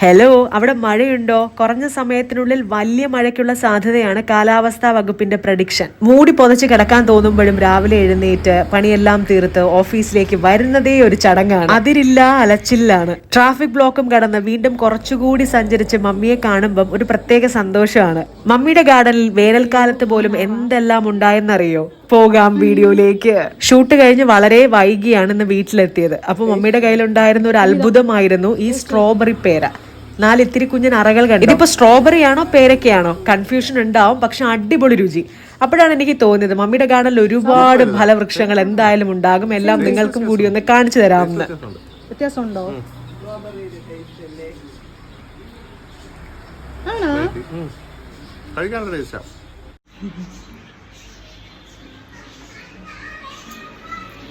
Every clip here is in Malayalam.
ഹലോ, അവിടെ മഴയുണ്ടോ? കുറഞ്ഞ സമയത്തിനുള്ളിൽ വലിയ മഴയ്ക്കുള്ള സാധ്യതയാണ് കാലാവസ്ഥാ വകുപ്പിന്റെ പ്രഡിക്ഷൻ. മൂടി പൊതച്ച് കിടക്കാൻ തോന്നുമ്പോഴും രാവിലെ എഴുന്നേറ്റ് പണിയെല്ലാം തീർത്ത് ഓഫീസിലേക്ക് വരുന്നതേ ഒരു ചടങ്ങാണ്. അതിരില്ല അലച്ചില്ലാണ്. ട്രാഫിക് ബ്ലോക്കും കടന്ന് വീണ്ടും കുറച്ചുകൂടി സഞ്ചരിച്ച് മമ്മിയെ കാണുമ്പം ഒരു പ്രത്യേക സന്തോഷമാണ്. മമ്മിയുടെ ഗാർഡനിൽ വേനൽക്കാലത്ത് പോലും എന്തെല്ലാം ഉണ്ടായെന്നറിയോ? പോകാം വീഡിയോയിലേക്ക്. ഷൂട്ട് കഴിഞ്ഞ് വളരെ വൈകിയാണ് ഇന്ന് വീട്ടിലെത്തിയത്. അപ്പൊ മമ്മിയുടെ കയ്യിലുണ്ടായിരുന്ന ഒരു അത്ഭുതമായിരുന്നു ഈ സ്ട്രോബെറി പേര. 4 ഇത്തിരി കുഞ്ഞൻ അറകൾ കണ്ടു. ഇതിപ്പോ സ്ട്രോബെറി ആണോ പേരക്കയാണോ കൺഫ്യൂഷൻ ഉണ്ടാവും, പക്ഷെ അടിപൊളി രുചി. അപ്പോഴാണ് എനിക്ക് തോന്നിയത് മമ്മിയുടെ ഗാർഡനിൽ ഒരുപാട് ഫലവൃക്ഷങ്ങൾ എന്തായാലും ഉണ്ടാകും, എല്ലാം നിങ്ങൾക്കും കൂടി ഒന്ന് കാണിച്ചു തരാമെന്ന്. വ്യത്യാസമുണ്ടോ?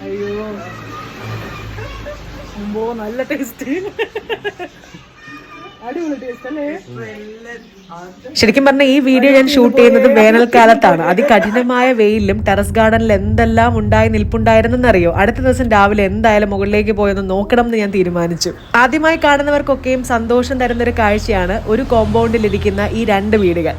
അയ്യോ, നല്ല ടേസ്റ്റ്. ശരിക്കും പറഞ്ഞ ഈ വീഡിയോ ഞാൻ ഷൂട്ട് ചെയ്യുന്നത് വേനൽക്കാലത്താണ്. അതികഠിനമായ വെയിലും ടെറസ് ഗാർഡനിൽ എന്തെല്ലാം ഉണ്ടായി നിൽപ്പുണ്ടായിരുന്നെന്നറിയോ? അടുത്ത ദിവസം രാവിലെ എന്തായാലും മുകളിലേക്ക് പോയൊന്ന് നോക്കണം എന്ന് ഞാൻ തീരുമാനിച്ചു. ആദ്യമായി കാണുന്നവർക്കൊക്കെയും സന്തോഷം തരുന്നൊരു കാഴ്ചയാണ് ഒരു കോമ്പൗണ്ടിൽ ഇരിക്കുന്ന ഈ 2 വീടുകൾ.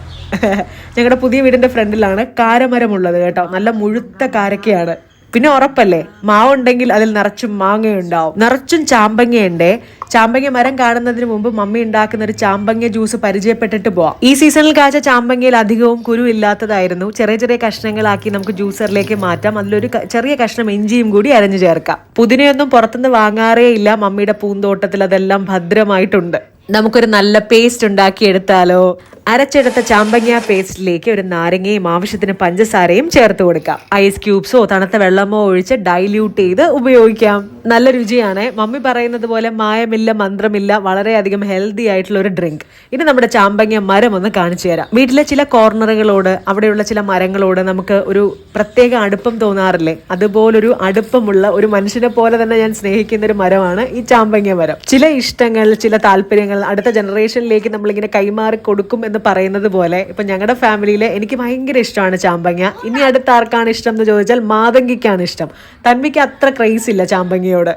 ഞങ്ങളുടെ പുതിയ വീടിന്റെ ഫ്രണ്ടിലാണ് കാരമരമുള്ളത് കേട്ടോ. നല്ല മുഴുത്ത കാരക്കയാണ്. പിന്നെ ഉറപ്പല്ലേ, മാവുണ്ടെങ്കിൽ അതിൽ നിറച്ചും മാങ്ങയുണ്ടാവും. നിറച്ചും ചാമ്പങ്ങയുണ്ട്. ചാമ്പങ്ങ മരം കാണുന്നതിന് മുമ്പ് മമ്മി ഉണ്ടാക്കുന്ന ഒരു ചാമ്പങ്ങ ജ്യൂസ് പരിചയപ്പെട്ടിട്ട് പോവാം. ഈ സീസണിൽ കാഴ്ച ചാമ്പങ്ങയിൽ അധികവും കുരു ഇല്ലാത്തതായിരുന്നു. ചെറിയ ചെറിയ കഷ്ണങ്ങളാക്കി നമുക്ക് ജ്യൂസറിലേക്ക് മാറ്റാം. അതിലൊരു ചെറിയ കഷ്ണം ഇഞ്ചിയും കൂടി അരഞ്ഞു ചേർക്കാം. പുതിനയൊന്നും പുറത്തുനിന്ന് വാങ്ങാറേ ഇല്ല. മമ്മിയുടെ പൂന്തോട്ടത്തിൽ അതെല്ലാം ഭദ്രമായിട്ടുണ്ട്. നമുക്കൊരു നല്ല പേസ്റ്റ് ഉണ്ടാക്കി എടുത്താലോ? അരച്ചെടുത്ത ചാമ്പങ്ങ പേസ്റ്റിലേക്ക് ഒരു നാരങ്ങയും ആവശ്യത്തിന് പഞ്ചസാരയും ചേർത്ത് കൊടുക്കാം. ഐസ് ക്യൂബ്സോ തണുത്ത വെള്ളമോ ഒഴിച്ച് ഡൈല്യൂട്ട് ചെയ്ത് ഉപയോഗിക്കാം. നല്ല രുചിയാണ്. മമ്മി പറയുന്നത് പോലെ മായമില്ല, മന്ത്രമില്ല, വളരെയധികം ഹെൽത്തി ആയിട്ടുള്ള ഒരു ഡ്രിങ്ക്. ഇനി നമ്മുടെ ചാമ്പങ്ങ മരം ഒന്ന് കാണിച്ചു തരാം. വീട്ടിലെ ചില കോർണറുകളോട്, അവിടെയുള്ള ചില മരങ്ങളോട് നമുക്ക് ഒരു പ്രത്യേക അടുപ്പം തോന്നാറില്ലേ? അതുപോലൊരു അടുപ്പമുള്ള ഒരു മനുഷ്യനെ പോലെ തന്നെ ഞാൻ സ്നേഹിക്കുന്ന ഒരു മരമാണ് ഈ ചാമ്പങ്ങ മരം. ചില ഇഷ്ടങ്ങൾ, ചില താല്പര്യങ്ങൾ അടുത്ത ജനറേഷനിലേക്ക് നമ്മളിങ്ങനെ കൈമാറി കൊടുക്കും എന്ന് പറയുന്നത് പോലെ ഇപ്പൊ ഞങ്ങളുടെ ഫാമിലിയിലെ എനിക്ക് ഭയങ്കര ഇഷ്ടമാണ് ചാമ്പങ്ങ. ഇനി അടുത്ത ആർക്കാണ് ഇഷ്ടം എന്ന് ചോദിച്ചാൽ മാതങ്കിക്കാണ് ഇഷ്ടം. തന്മിക്ക് അത്ര ക്രേസ് ഇല്ല ചാമ്പങ്ങയോട്.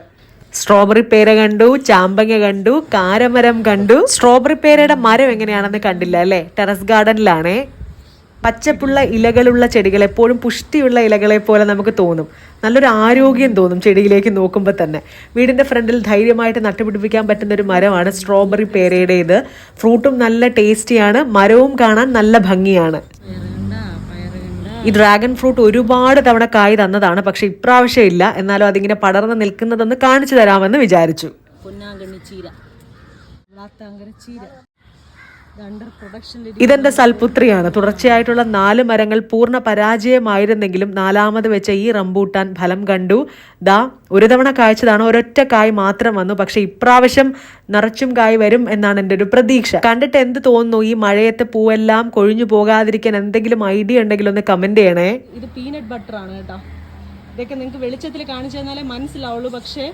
സ്ട്രോബെറി പേര കണ്ടു, ചാമ്പങ്ങ കണ്ടു, കാരമരം കണ്ടു. സ്ട്രോബെറി പേരയുടെ മരം എങ്ങനെയാണെന്ന് കണ്ടില്ല അല്ലേ? ടെറസ് ഗാർഡനിലാണേ. പച്ചപ്പുള്ള ഇലകളുള്ള ചെടികൾ എപ്പോഴും പുഷ്ടിയുള്ള ഇലകളെ പോലെ നമുക്ക് തോന്നും. നല്ലൊരു ആരോഗ്യം തോന്നും ചെടിയിലേക്ക് നോക്കുമ്പോൾ തന്നെ. വീടിൻ്റെ ഫ്രണ്ടിൽ ധൈര്യമായിട്ട് നട്ടുപിടിപ്പിക്കാൻ പറ്റുന്ന ഒരു മരമാണ് സ്ട്രോബെറി പേരയുടേത്. ഫ്രൂട്ടും നല്ല ടേസ്റ്റിയാണ്, മരവും കാണാൻ നല്ല ഭംഗിയാണ്. ഈ ഡ്രാഗൺ ഫ്രൂട്ട് ഒരുപാട് തവണ കായ് തന്നതാണ്, പക്ഷെ ഇപ്രാവശ്യം ഇല്ല. എന്നാലും അതിങ്ങനെ പടർന്ന് നിൽക്കുന്നതൊന്ന് കാണിച്ചു തരാമെന്ന് വിചാരിച്ചു. ഇതെന്റെ സൽപുത്രിയാണ്. തുടർച്ചയായിട്ടുള്ള 4 മരങ്ങൾ പൂർണ്ണ പരാജയമായിരുന്നെങ്കിലും 4ാമത് വെച്ച ഈ റംബൂട്ടാൻ ഫലം കണ്ടു. ഒരു തവണ കായ്ച്ചതാണ്, ഒരൊറ്റ കായ് മാത്രം വന്നു. പക്ഷെ ഇപ്രാവശ്യം നിറച്ചും കായ് വരും എന്നാണ് എൻ്റെ ഒരു പ്രതീക്ഷ. കണ്ടിട്ട് എന്ത് തോന്നുന്നു? ഈ മഴയത്ത് പൂവെല്ലാം കൊഴിഞ്ഞു പോകാതിരിക്കാൻ എന്തെങ്കിലും ഐഡിയ ഉണ്ടെങ്കിൽ ഒന്ന് കമന്റ് ചെയ്യണേ. ഇത് പീനട്ട് ബട്ടർ ആണ് കേട്ടോ. ഇതൊക്കെ നിങ്ങൾക്ക് വെളിച്ചത്തിൽ കാണിച്ചു തന്നാലേ മനസ്സിലാവുള്ളൂ. പക്ഷേ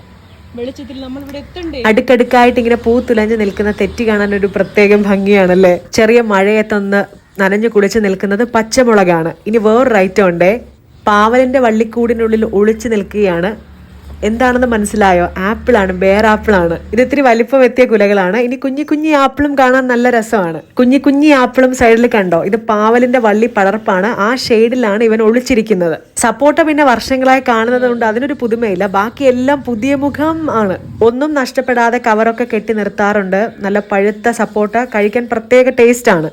വെളിച്ചത്തിൽ നമ്മൾ ഇവിടെ എത്തണ്ടേ? അടുക്കടുക്കായിട്ട് ഇങ്ങനെ പൂത്തുലഞ്ഞ് നിൽക്കുന്ന തെറ്റി കാണാൻ ഒരു പ്രത്യേകം ഭംഗിയാണല്ലേ. ചെറിയ മഴയത്തൊന്ന് നനഞ്ഞു കുളിച്ച് നിൽക്കുന്നത് പച്ചമുളകാണ്. ഇനി വേറൊരു ഐറ്റം ഉണ്ടേ. പാവലിന്റെ വള്ളിക്കൂടിനുള്ളിൽ ഒളിച്ചു നിൽക്കുകയാണ്. എന്താണെന്ന് മനസ്സിലായോ? ആപ്പിളാണ്, ബേർ ആപ്പിളാണ്. ഇത് ഇത്തിരി വലിപ്പം എത്തിയ കുലകളാണ്. ഇനി കുഞ്ഞി ആപ്പിളും കാണാൻ നല്ല രസമാണ്. കുഞ്ഞി ആപ്പിളും സൈഡിൽ കണ്ടോ? ഇത് പാവലിന്റെ വള്ളി പടർപ്പാണ്. ആ ഷെയ്ഡിലാണ് ഇവൻ ഒളിച്ചിരിക്കുന്നത്. സപ്പോട്ട പിന്നെ വർഷങ്ങളായി കാണുന്നത് കൊണ്ട് അതിനൊരു പുതുമയില്ല. ബാക്കി എല്ലാം പുതിയ മുഖം ആണ്. ഒന്നും നഷ്ടപ്പെടാതെ കവറൊക്കെ കെട്ടി നിർത്താറുണ്ട്. നല്ല പഴുത്ത സപ്പോട്ട കഴിക്കാൻ പ്രത്യേക ടേസ്റ്റ് ആണ്.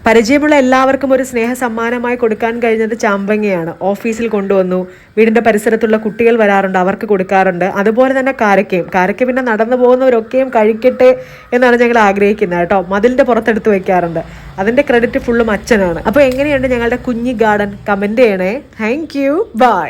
പരിചയമുള്ള എല്ലാവർക്കും ഒരു സ്നേഹ സമ്മാനമായി കൊടുക്കാൻ കഴിഞ്ഞത് ചാമ്പങ്ങയാണ്. ഓഫീസിൽ കൊണ്ടുവന്നു. വീടിന്റെ പരിസരത്തുള്ള കുട്ടികൾ വരാറുണ്ട്, അവർക്ക് കൊടുക്കാറുണ്ട്. അതുപോലെ തന്നെ കാരക്ക പിന്നെ നടന്നു പോകുന്നവരൊക്കെയും കഴിക്കട്ടെ എന്നാണ് ഞങ്ങൾ ആഗ്രഹിക്കുന്നത് കേട്ടോ. മതിലിന്റെ പുറത്തെടുത്ത് വെക്കാറുണ്ട്. അതിന്റെ ക്രെഡിറ്റ് ഫുള്ളും അച്ഛനാണ്. അപ്പോൾ എങ്ങനെയുണ്ട് ഞങ്ങളുടെ കുഞ്ഞി ഗാർഡൻ? കമന്റ് ചെയ്യണേ. Thank you. ബൈ.